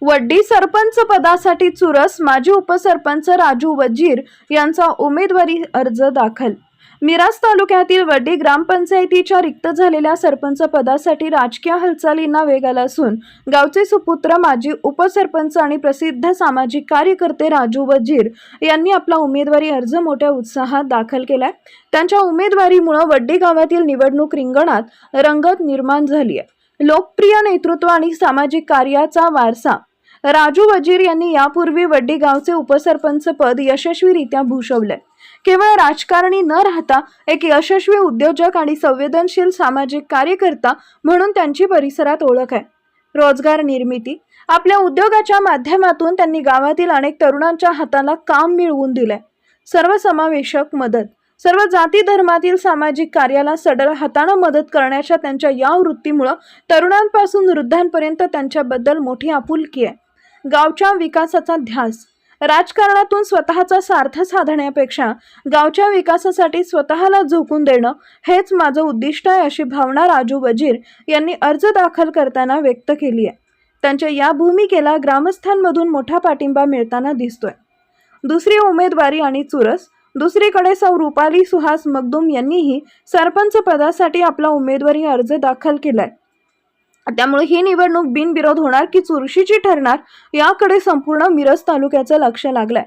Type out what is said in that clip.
वड्डी सरपंच पदासाठी चुरस माजी उपसरपंच राजू वजीर यांचा उमेदवारी अर्ज दाखल। मिराज तालुक्यातील वड्डी ग्रामपंचायतीच्या रिक्त झालेल्या सरपंच पदासाठी राजकीय हालचालींना वेग आला असून गावचे सुपुत्र माजी उपसरपंच आणि प्रसिद्ध सामाजिक कार्यकर्ते राजू वजीर यांनी आपला उमेदवारी अर्ज मोठ्या उत्साहात दाखल केलाय। त्यांच्या उमेदवारीमुळे वड्डी गावातील निवडणूक रिंगणात रंगत निर्माण झाली आहे। लोकप्रिय नेतृत्व आणि सामाजिक कार्याचा वारसा राजू वजीर यांनी यापूर्वी वड्डी गावचे उपसरपंच पद यशस्वीरित्या भूषवले। केवळ राजकारणी न राहता एक यशस्वी उद्योजक आणि संवेदनशील सामाजिक कार्यकर्ता म्हणून त्यांची परिसरात ओळख आहे। रोजगार निर्मिती आपल्या उद्योगाच्या माध्यमातून त्यांनी गावातील अनेक तरुणांच्या हाताला काम मिळवून दिले। सर्वसमावेशक मदत सर्व जाती धर्मातील सामाजिक कार्याला सडल हाताने मदत करण्याच्या त्यांच्या या वृत्तीमुळे तरुणांपासून वृद्धांपर्यंत त्यांच्याबद्दल मोठी आपुलकी आहे। गावच्या विकासाचा ध्यास राजकारणातून स्वतःचा स्वार्थ साधण्यापेक्षा गावच्या विकासासाठी स्वतःला झोकून देणं हेच माझं उद्दिष्ट आहे, अशी भावना राजू वजीर यांनी अर्ज दाखल करताना व्यक्त केली आहे। त्यांच्या या भूमिकेला ग्रामस्थांमधून मोठा पाठिंबा मिळताना दिसतोय। दुसरी उमेदवारी आणि चुरस दुसरीकडे सौ रुपाली सुहास मगदूम यांनीही सरपंच पदासाठी आपला उमेदवारी अर्ज दाखल केलाय। त्यामुळे ही निवडणूक बिनविरोध होणार की चुरशीची ठरणार याकडे संपूर्ण मिरज तालुक्याचं लक्ष लागलंय।